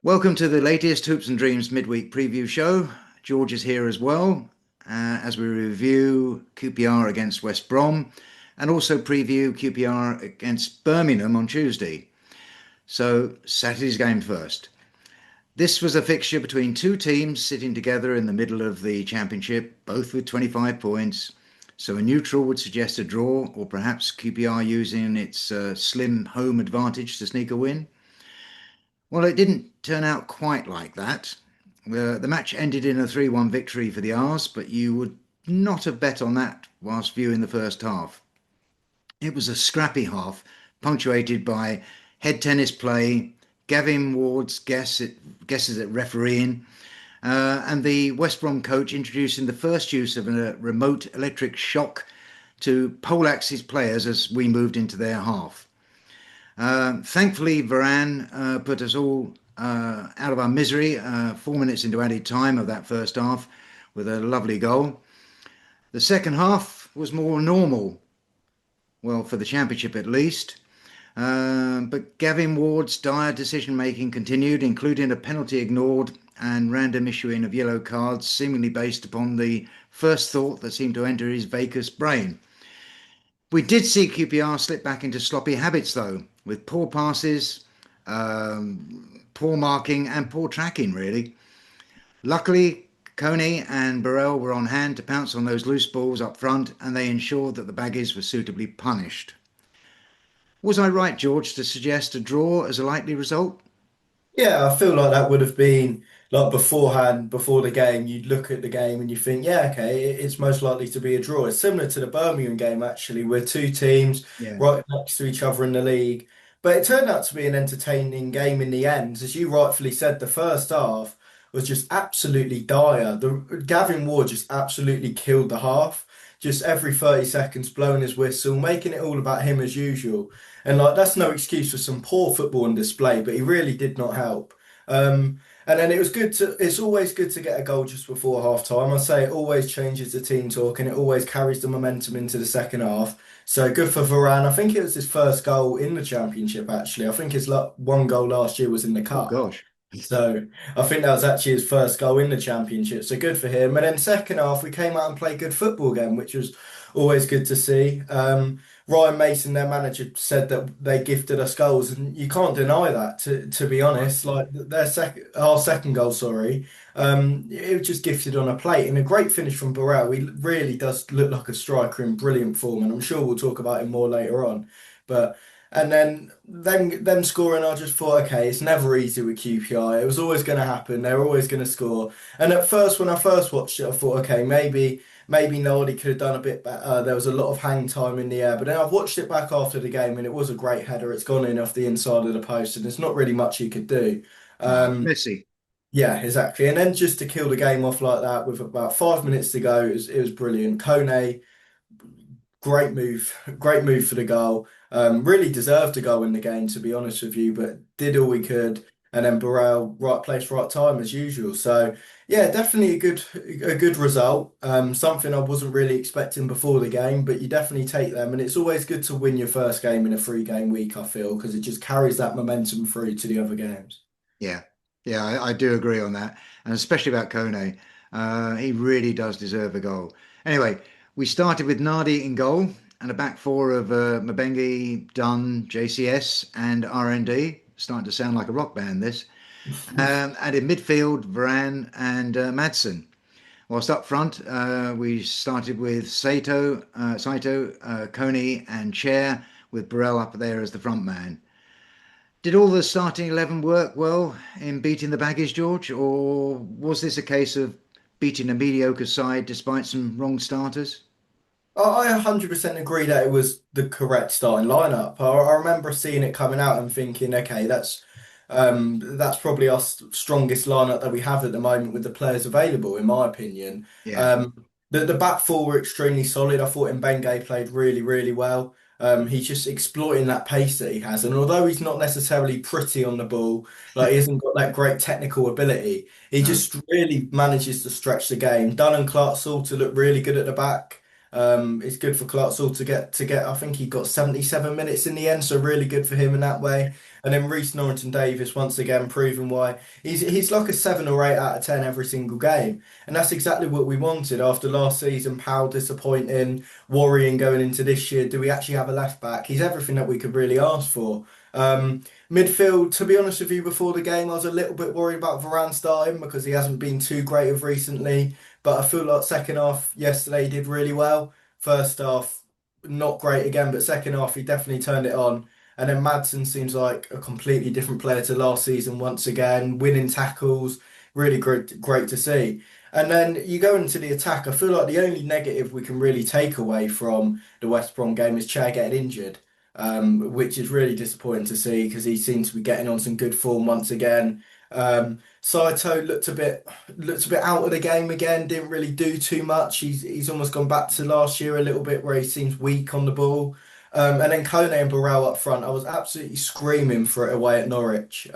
Welcome to the latest Hoops and Dreams midweek preview show. George is here as well as we review QPR against West Brom and also preview QPR against Birmingham on Tuesday. So, Saturday's game first. This was a fixture between two teams sitting together in the middle of the championship, both with 25 points. So, a neutral would suggest a draw, or perhaps QPR using its slim home advantage to sneak a win. Well, it didn't turn out quite like that. The match ended in a 3-1 victory for the R's, but you would not have bet on that whilst viewing the first half. It was a scrappy half, punctuated by head tennis play, Gavin Ward's guesses at refereeing, and the West Brom coach introducing the first use of a remote electric shock to poleaxe his players as we moved into their half. Thankfully, Varane put us all out of our misery 4 minutes into added time of that first half with a lovely goal. The second half was more normal, well, for the championship at least. But Gavin Ward's dire decision-making continued, including a penalty ignored and random issuing of yellow cards, seemingly based upon the first thought that seemed to enter his vacuous brain. We did see QPR slip back into sloppy habits, though, with poor passes, poor marking and poor tracking, really. Luckily, Coney and Burrell were on hand to pounce on those loose balls up front, and they ensured that the Baggies were suitably punished. Was I right, George, to suggest a draw as a likely result? Yeah, I feel like that would have been like beforehand, before the game, you'd look at the game and you think, yeah, okay, it's most likely to be a draw. It's similar to the Birmingham game, actually, where two teams Yeah. right next to each other in the league. But it turned out to be an entertaining game in the end. As you rightfully said, the first half was just absolutely dire. Gavin Ward just absolutely killed the half. Just every 30 seconds blowing his whistle, making it all about him as usual. And like that's no excuse for some poor football on display, but he really did not help. And then it's always good to get a goal just before half time. I say it always changes the team talk and it always carries the momentum into the second half. So good for Varane. I think it was his first goal in the championship, actually. I think his one goal last year was in the Oh, cup. gosh. So I think that was actually his first goal in the championship. So good for him. And then second half, we came out and played good football again, which was always good to see. Ryan Mason, their manager, said that they gifted us goals, and you can't deny that. To be honest, like our second goal, sorry, it was just gifted on a plate, and a great finish from Burrell. He really does look like a striker in brilliant form, and I'm sure we'll talk about him more later on. But and then them scoring, I just thought, okay, it's never easy with QPR. It was always going to happen. They're always going to score. And at first, when I first watched it, I thought, okay, maybe Nolly could have done a bit better. There was a lot of hang time in the air. But then I've watched it back after the game, and it was a great header. It's gone in off the inside of the post, and there's not really much he could do. No, Um, Messi. yeah, exactly. And then just to kill the game off like that with about 5 minutes to go, it was brilliant. Kone, great move for the goal. Really deserved to go in the game, to be honest with you, but did all we could. And then Burrell, right place, right time as usual. So yeah, definitely a good result. Something I wasn't really expecting before the game, but you definitely take them. And it's always good to win your first game in a 3 game week, I feel, because it just carries that momentum through to the other games. Yeah. Yeah, I do agree on that. And especially about Kone. He really does deserve a goal. Anyway, we started with Nardi in goal and a back four of Mabengi, Dunn, JCS, and RND. Starting to sound like a rock band, this. And in midfield, Varane and Madsen. Whilst up front, we started with Saito, Coney, and Chair, with Burrell up there as the front man. Did all the starting 11 work well in beating the Baggies, George, or was this a case of beating a mediocre side despite some wrong starters? I 100% agree that it was the correct starting lineup. I remember seeing it coming out and thinking, okay, that's probably our strongest lineup that we have at the moment with the players available, in my opinion. Yeah, The back four were extremely solid. I thought Mbenge played really, really well. He's just exploiting that pace that he has, and although he's not necessarily pretty on the ball, like he hasn't got that great technical ability, he no, just really manages to stretch the game. Dunn and Clark Salter look really good at the back. It's good for Clarksall to get. I think he got 77 minutes in the end, so really good for him in that way. And then Reece Norrington Davis once again proving why he's like a 7 or 8 out of 10 every single game, and that's exactly what we wanted after last season. Powell disappointing, worrying going into this year. Do we actually have a left back? He's everything that we could really ask for. Midfield, to be honest with you, before the game, I was a little bit worried about Varane starting because he hasn't been too great of recently. But I feel like second half yesterday he did really well. First half, not great again, but second half he definitely turned it on. And then Madsen seems like a completely different player to last season once again, winning tackles, really great to see. And then you go into the attack. I feel like the only negative we can really take away from the West Brom game is Chair getting injured, which is really disappointing to see because he seems to be getting on some good form once again. Saito looked a bit out of the game again. Didn't really do too much. He's almost gone back to last year a little bit where he seems weak on the ball. And then Kone and Burrell up front. I was absolutely screaming for it away at Norwich.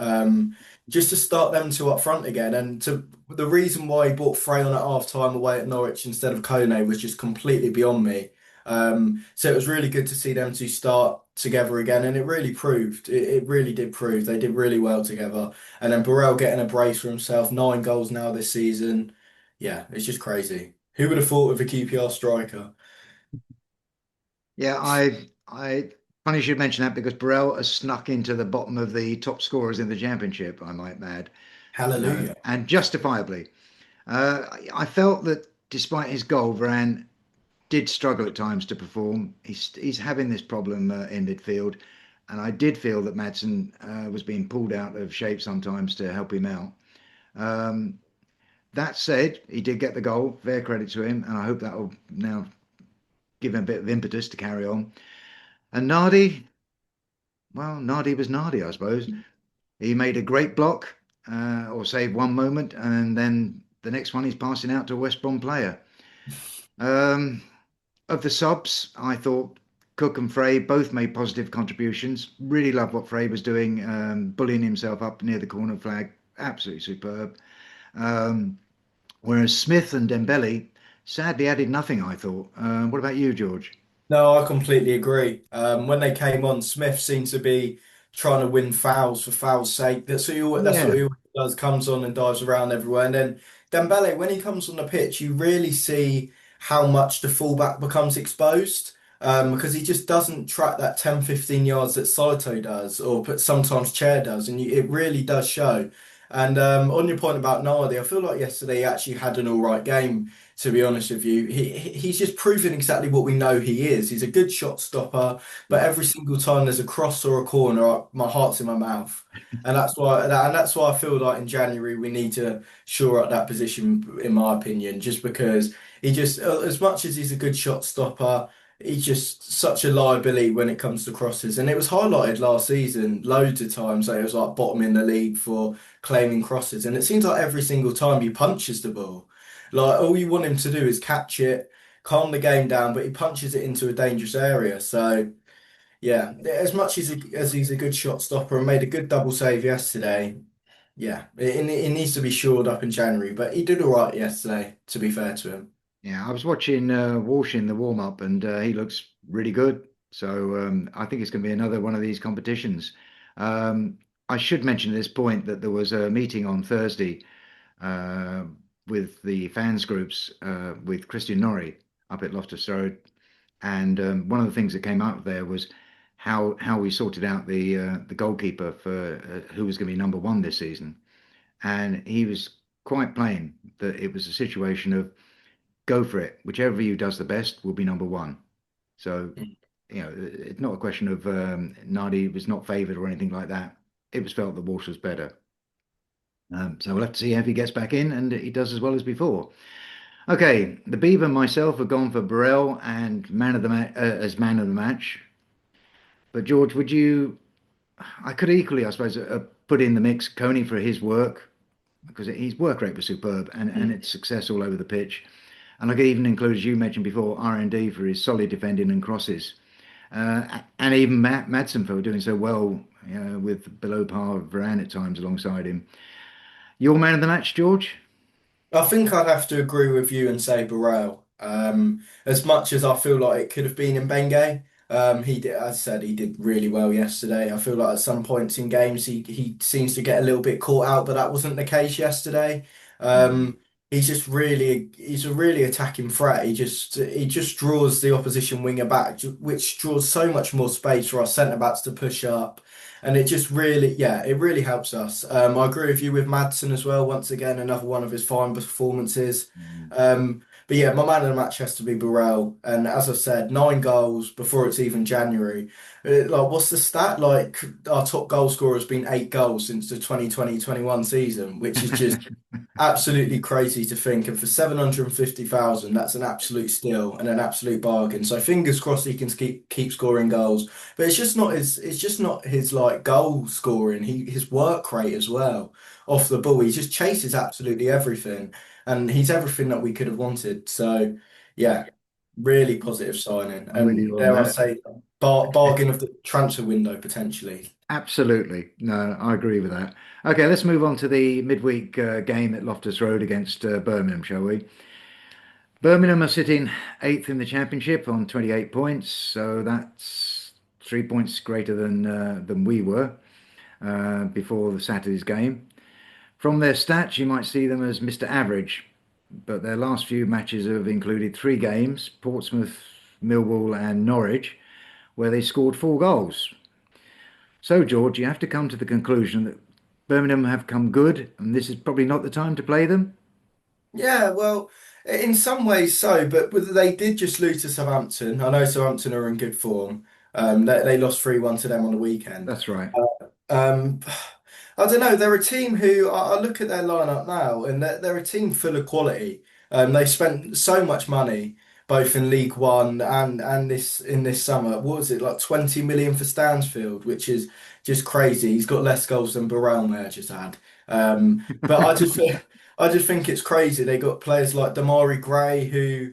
Just to start them two up front again. And the reason why he brought Frey on at half time away at Norwich instead of Kone was just completely beyond me. So it was really good to see them two start together again, and it really proved. It really did prove they did really well together. And then Burrell getting a brace for himself, 9 goals now this season. Yeah, it's just crazy. Who would have thought of a QPR striker? Yeah, I funny you should mention that because Burrell has snuck into the bottom of the top scorers in the championship, I might add, Hallelujah. and justifiably. I felt that despite his goal, Varane did struggle at times to perform. He's having this problem in midfield, and I did feel that Madsen was being pulled out of shape sometimes to help him out. Um, that said, he did get the goal. Fair credit to him, and I hope that will now give him a bit of impetus to carry on. And Nardi, well, Nardi was Nardi, I suppose. He made a great block or saved one moment, and then the next one he's passing out to a West Brom player. Um, of the subs, I thought Cook and Frey both made positive contributions. Really loved what Frey was doing, bullying himself up near the corner flag. Absolutely superb. Um, whereas Smith and Dembele sadly added nothing, I thought. What about you, George? No, I completely agree. When they came on, Smith seemed to be trying to win fouls for fouls' sake. That's what Yeah, he always does. Comes on and dives around everywhere. And then Dembele, when he comes on the pitch, you really see how much the fullback becomes exposed. Because he just doesn't track that 10, 15 yards that Saito does, or but sometimes Chair does, and it really does show. And on your point about Nardi, I feel like yesterday he actually had an all right game, to be honest with you. He's just proven exactly what we know he is. He's a good shot stopper, but yeah, every single time there's a cross or a corner, my heart's in my mouth. And that's why I feel like in January we need to shore up that position, in my opinion, just because he just, as much as he's a good shot stopper, he's just such a liability when it comes to crosses. And it was highlighted last season loads of times that it was like bottom in the league for claiming crosses. And it seems like every single time he punches the ball. Like all you want him to do is catch it, calm the game down, but he punches it into a dangerous area. So yeah, as much as he's a good shot stopper and made a good double save yesterday, yeah, it needs to be shored up in January. But he did all right yesterday, to be fair to him. yeah. I was watching Walsh in the warm up, and he looks really good. So I think it's going to be another one of these competitions. Um, I should mention at this point that there was a meeting on Thursday uh, with the fans groups with Christian Norrie up at Loftus Road, and one of the things that came out of there was how we sorted out the goalkeeper for who was going to be number one this season, and he was quite plain that it was a situation of go for it, whichever of you does the best will be number one. So it's not a question of Nardi was not favoured or anything like that. It was felt that Walsh was better. So we'll have to see if he gets back in and he does as well as before. Okay, the Beaver and myself have gone for Burrell and man of the as man of the match. But George, would you? I could equally, I suppose, put in the mix Coney for his work because his work rate was superb and its success all over the pitch. And I could even include, as you mentioned before, R&D for his solid defending and crosses, and even Madsen for doing so well with below par Varane at times alongside him. Your man of the match, George? I think I'd have to agree with you and say Burrell. As much as I feel like it could have been in Bengay, he did, as I said, he did really well yesterday. I feel like at some points in games he seems to get a little bit caught out, but that wasn't the case yesterday. Mm. He's a really attacking threat. He just draws the opposition winger back, which draws so much more space for our centre backs to push up. And it just really, yeah, it really helps us. I agree with you with Madsen as well. Once again, another one of his fine performances. Mm. But yeah, my man of the match has to be Burrell. And as I said, 9 goals before it's even January. Like, what's the stat? Like, our top goal scorer has been 8 goals since the 2020-21 season, which is just absolutely crazy to think. And for 750,000, that's an absolute steal and an absolute bargain. So fingers crossed he can keep scoring goals. But it's just not his like goal scoring. His work rate as well off the ball. He just chases absolutely everything. And he's everything that we could have wanted. So yeah, really positive signing. I'm with And you on dare I that. say, bargain of the transfer window potentially. Absolutely. No, I agree with that. Okay, let's move on to the midweek game at Loftus Road against Birmingham, shall we? Birmingham are sitting eighth in the championship on 28 points, so that's 3 points greater than we were before the Saturday's game. From their stats, you might see them as Mr. Average, but their last few matches have included three games: Portsmouth, Millwall, and Norwich, where they scored 4 goals. So, George, you have to come to the conclusion that Birmingham have come good, and this is probably not the time to play them. Yeah, well, in some ways so, but they did just lose to Southampton. I know Southampton are in good form. They lost 3-1 to them on the weekend. That's right. Um, I don't know. They're a team who I look at their lineup now, and they're a team full of quality. They spent so much money, both in League One and this summer. What was it, like 20 million for Stansfield, which is just crazy. He's got less goals than Burrell may have just had. But I just think it's crazy. They got players like Damari Gray who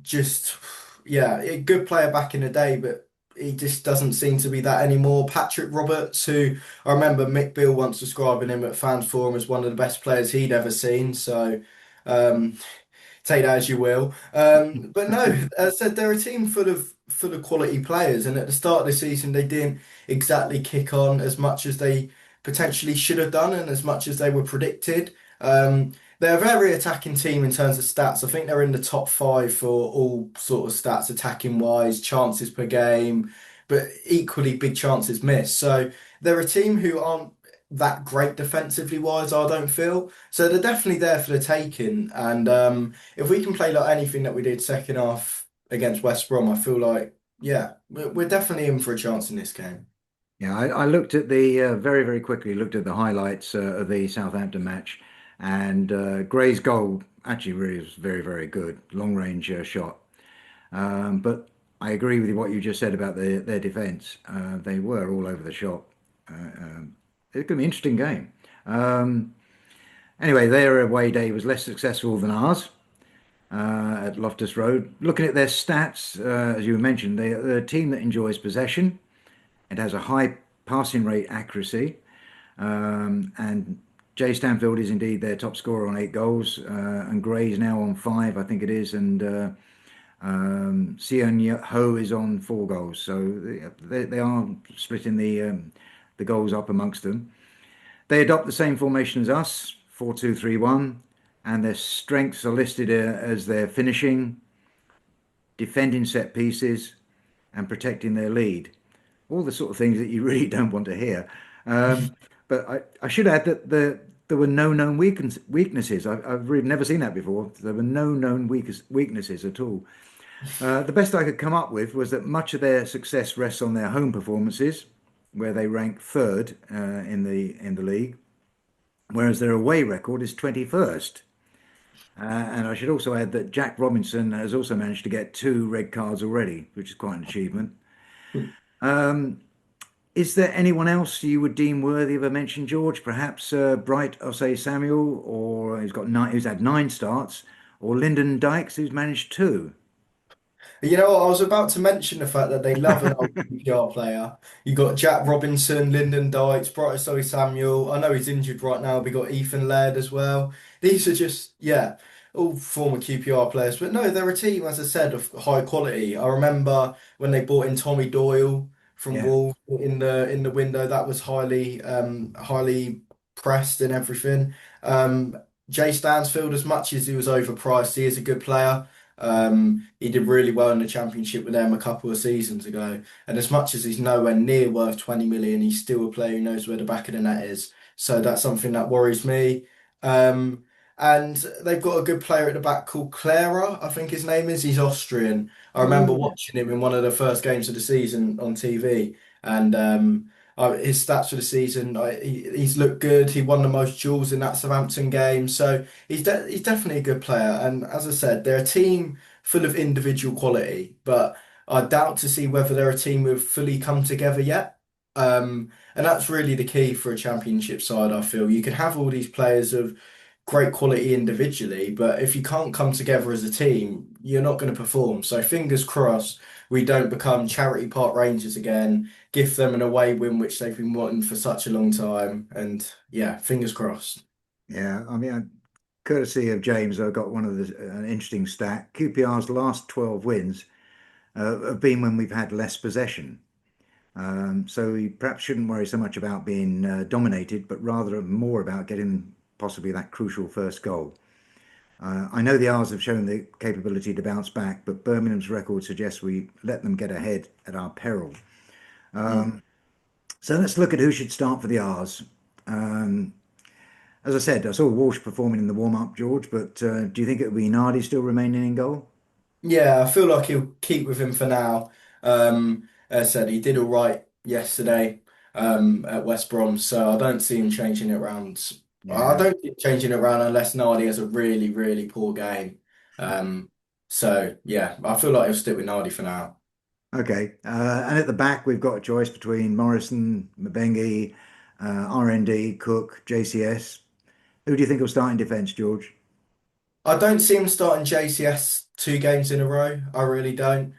just, yeah, a good player back in the day, but he just doesn't seem to be that anymore. Patrick Roberts, who I remember Mick Beale once describing him at Fans Forum as one of the best players he'd ever seen. So um, take that as you will. But no, as I said, they're a team full of quality players, and at the start of the season, they didn't exactly kick on as much as they potentially should have done, and as much as they were predicted. They're a very attacking team in terms of stats. I think they're in the top five for all sort of stats, attacking wise, chances per game, but equally big chances missed. So they're a team who aren't that great defensively wise, I don't feel. So they're definitely there for the taking. And if we can play like anything that we did second half against West Brom, I feel like, yeah, we're definitely in for a chance in this game. Yeah, I looked at the very, very quickly looked at the highlights of the Southampton match, and Gray's goal actually really was very, very good, long range shot. But I agree with what you just said about their defence. They were all over the shop. It's going to be an interesting game. Um, anyway, their away day was less successful than ours at Loftus Road. Looking at their stats, as you mentioned, they're a team that enjoys possession. It has a high passing rate accuracy, and Jay Stanfield is indeed their top scorer on 8 goals, and Gray's now on five, I think it is, and Sion Ho is on 4 goals. So they are splitting the goals up amongst them. They adopt the same formation as us, 4-2-3-1, and their strengths are listed as their finishing, defending set pieces, and protecting their lead. All the sort of things that you really don't want to hear. But I should add that there were no known weaknesses. I've really never seen that before. There were no known weaknesses at all. The best I could come up with was that much of their success rests on their home performances, where they rank third in the league, whereas their away record is 21st. And I should also add that Jack Robinson has also managed to get 2 red cards already, which is quite an achievement. Um, is there anyone else you would deem worthy of a mention, George? Perhaps Bright Osei Samuel, or who's had 9 starts, or Lyndon Dykes, who's managed 2. You know what? I was about to mention the fact that they love an old QPR player. You got Jack Robinson, Lyndon Dykes, Bright Samuel. I know he's injured right now. We got Ethan Laird as well. These are just, yeah. all former QPR players, but no, they're a team, as I said, of high quality. I remember when they brought in Tommy Doyle from Yeah. Wolves in the window, that was highly pressed and everything. Um, Jay Stansfield, as much as he was overpriced, he is a good player. He did really well in the Championship with them a couple of seasons ago. And as much as he's nowhere near worth 20 million, he's still a player who knows where the back of the net is. So that's something that worries me. Um, and they've got a good player at the back called Clara, I think his name is. He's Austrian. I Oh, remember yeah. watching him in one of the first games of the season on TV, and his stats for the season, he's looked good. He won the most duels in that Southampton game, so he's definitely a good player. And as I said, they're a team full of individual quality, but I doubt to see whether they're a team who've fully come together yet. And that's really the key for a championship side, I feel. You can have all these players of great quality individually, but if you can't come together as a team, you're not going to perform. So fingers crossed we don't become Charity Park Rangers again, give them an away win which they've been wanting for such a long time. And yeah, fingers crossed. Yeah. I mean, courtesy of James, I got one of an interesting stat. QPR's last 12 wins have been when we've had less possession. So we perhaps shouldn't worry so much about being dominated, but rather more about getting possibly that crucial first goal. I know the R's have shown the capability to bounce back, but Birmingham's record suggests we let them get ahead at our peril. Mm. So let's look at who should start for the R's. Um, as I said, I saw Walsh performing in the warm-up, George, but do you think it would be Nardi still remaining in goal? Yeah, I feel like he'll keep with him for now. As I said, he did all right yesterday at West Brom, so I don't see him changing it around. I Yeah. don't see him changing it around unless Nardi has a really, really poor game. Um, so yeah, I feel like he'll stick with Nardi for now. Okay. And at the back, we've got a choice between Morrison, Mabengi, RND, Cook, JCS. Who do you think will start in defence, George? I don't see him starting JCS 2 games in a row. I really don't.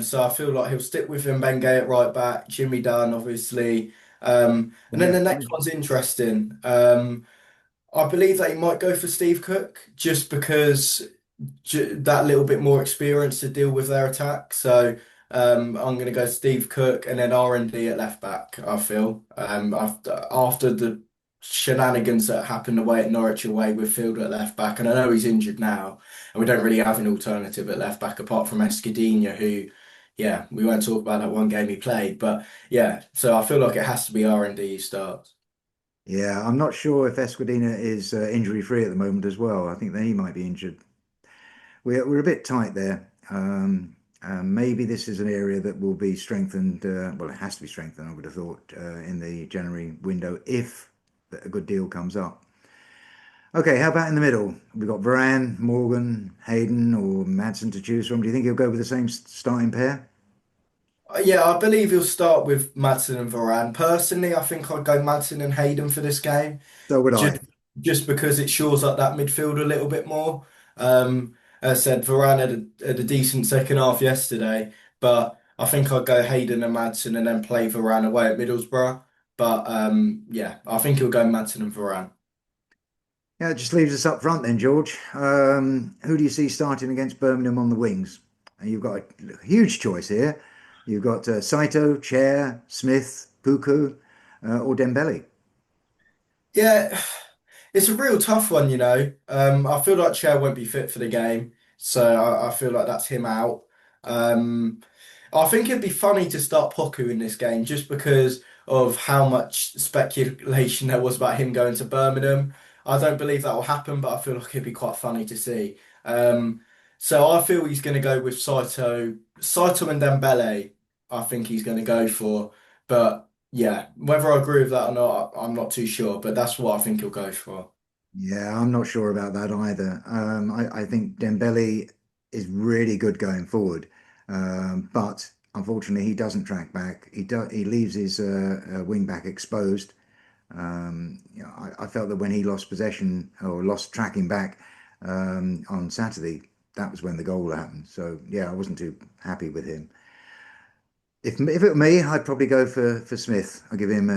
So I feel like he'll stick with Mbenge at right back, Jimmy Dunn, obviously. And then Yeah. the next one's interesting. I believe that he might go for Steve Cook just because that little bit more experience to deal with their attack. So I'm going to go Steve Cook and then R&D at left back, I feel. After the shenanigans that happened away at Norwich away with Fielder at left back, and I know he's injured now, and we don't really have an alternative at left back apart from Escudinha, who, yeah, we won't talk about that one game he played, but yeah, so I feel like it has to be R&D who starts. Yeah, I'm not sure if Esquidina is injury free at the moment as well. I think that he might be injured. We're a bit tight there. Maybe this is an area that will be strengthened. Well, it has to be strengthened, I would have thought, in the January window if a good deal comes up. Okay, how about in the middle? We've got Varane, Morgan, Hayden, or Madsen to choose from. Do you think he'll go with the same starting pair? Yeah, I believe he'll start with Maddison and Varane. Personally, I think I'd go Maddison and Hayden for this game, So would just I. just because it shores up that midfield a little bit more. As I said, Varane had a decent second half yesterday, but I think I'd go Hayden and Maddison and then play Varane away at Middlesbrough. But yeah, I think he'll go Maddison and Varane. Yeah, it just leaves us up front then, George. Who do you see starting against Birmingham on the wings? And you've got a huge choice here. You've got Saito, Chair, Smith, Puku, or Dembele. Yeah, it's a real tough one, you know. I feel like Chair won't be fit for the game, so I feel like that's him out. Um, I think it'd be funny to start Poku in this game just because of how much speculation there was about him going to Birmingham. I don't believe that will happen, but I feel like it'd be quite funny to see. So I feel he's going to go with Saito and Dembele. I think he's going to go for, but yeah, whether I agree with that or not, I'm not too sure. But that's what I think he'll go for. Yeah, I'm not sure about that either. I think Dembele is really good going forward, but unfortunately he doesn't track back. He leaves his wing back exposed. I felt that when he lost possession or lost tracking back on Saturday, that was when the goal happened. So yeah, I wasn't too happy with him. If it were me, I'd probably go for Smith. I'd give him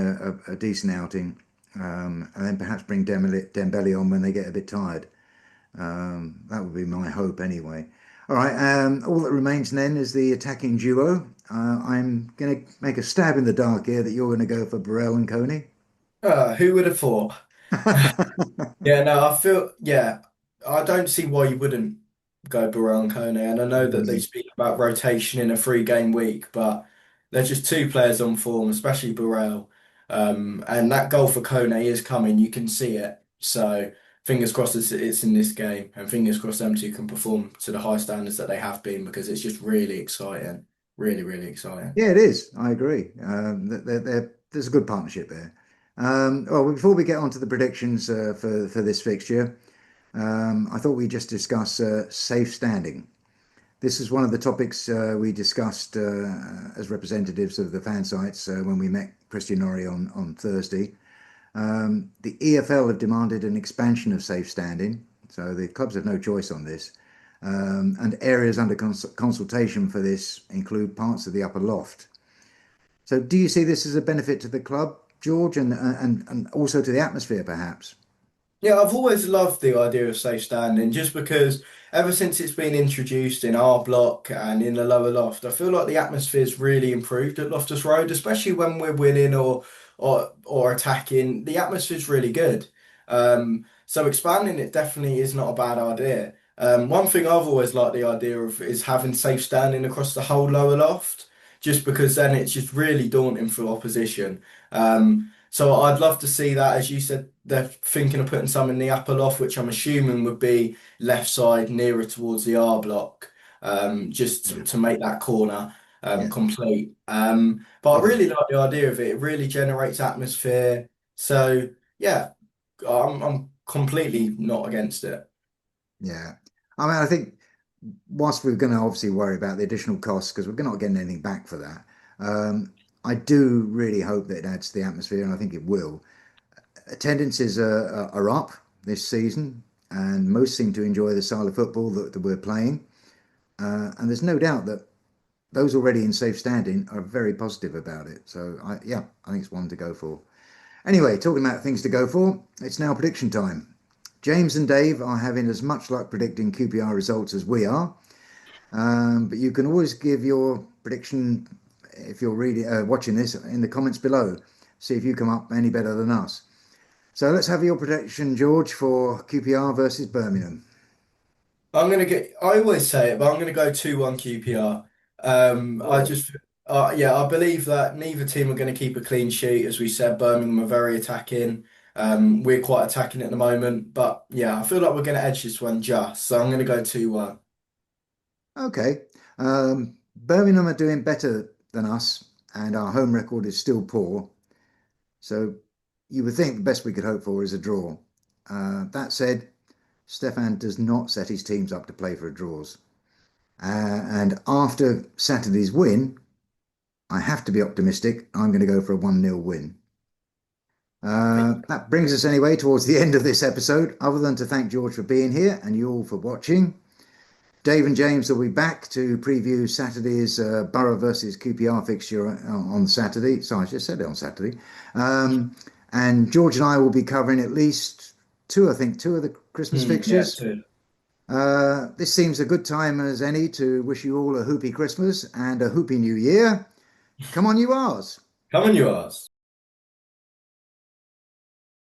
a decent outing, and then perhaps bring Dembele on when they get a bit tired. That would be my hope anyway. All right. All that remains then is the attacking duo. I'm going to make a stab in the dark here that you're going to go for Burrell and Coney. Who would have thought? Yeah, no, yeah, I don't see why you wouldn't go Barell and Kone. And I know that they Mm, speak about rotation in a 3 game week, but they're just two players on form, especially Burrell. And that goal for Kone is coming. You can see it. So fingers crossed it's in this game, and fingers crossed them two can perform to the high standards that they have been because it's just really exciting. Really, really exciting. yeah, it is. I agree. There's a good partnership there. Well, before we get on to the predictions for this fixture, I thought we'd just discuss safe standing. This is one of the topics we discussed as representatives of the fan sites when we met Christian Norrie on Thursday. The EFL have demanded an expansion of safe standing, so the clubs have no choice on this. And areas under consultation for this include parts of the upper loft. So, do you see this as a benefit to the club, George, and also to the atmosphere, perhaps? Yeah, I've always loved the idea of safe standing just because ever since it's been introduced in our block and in the lower loft, I feel like the atmosphere's really improved at Loftus Road, especially when we're winning or attacking. The atmosphere's really good. So expanding it definitely is not a bad idea. One thing I've always liked the idea of is having safe standing across the whole lower loft, just because then it's just really daunting for opposition. So I'd love to see that, as you said, they're thinking of putting some in the upper loft, which I'm assuming would be left side nearer towards the R block, just Yeah, to make that corner yeah, complete. But I yeah, really like the idea of it. It really generates atmosphere. So yeah, I'm completely not against it. yeah. I mean, I think whilst we're going to obviously worry about the additional costs because we're not getting anything back for that, I do really hope that it adds to the atmosphere, and I think it will. Attendances are up this season, and most seem to enjoy the style of football that we're playing. And there's no doubt that those already in safe standing are very positive about it. So, yeah, I think it's one to go for. Anyway, talking about things to go for, it's now prediction time. James and Dave are having as much luck predicting QPR results as we are, but you can always give your prediction if you're watching this in the comments below. See if you come up any better than us. So let's have your prediction, George, for QPR versus Birmingham. I always say it, but I'm gonna go 2-1 QPR. I Oh, just, yeah, I believe that neither team are going to keep a clean sheet. As we said, Birmingham are very attacking. We're quite attacking at the moment, but yeah, I feel like we're going to edge this one just. So I'm going to go 2-1. okay. Birmingham are doing better than us, and our home record is still poor. So you would think the best we could hope for is a draw. That said, Stephan does not set his teams up to play for draws. And after Saturday's win, I have to be optimistic. I'm going to go for a 1-0 win. That brings us anyway towards the end of this episode, other than to thank George for being here and you all for watching. Dave and James will be back to preview Saturday's Borough versus QPR fixture on Saturday. Sorry, I just said it on Saturday. And George and I will be covering at least two, I think, two of the Christmas Yeah, fixtures. 2. This seems a good time as any to wish you all a hoopy Christmas and a hoopy New Year. Come on, you R's. Come on, you ass.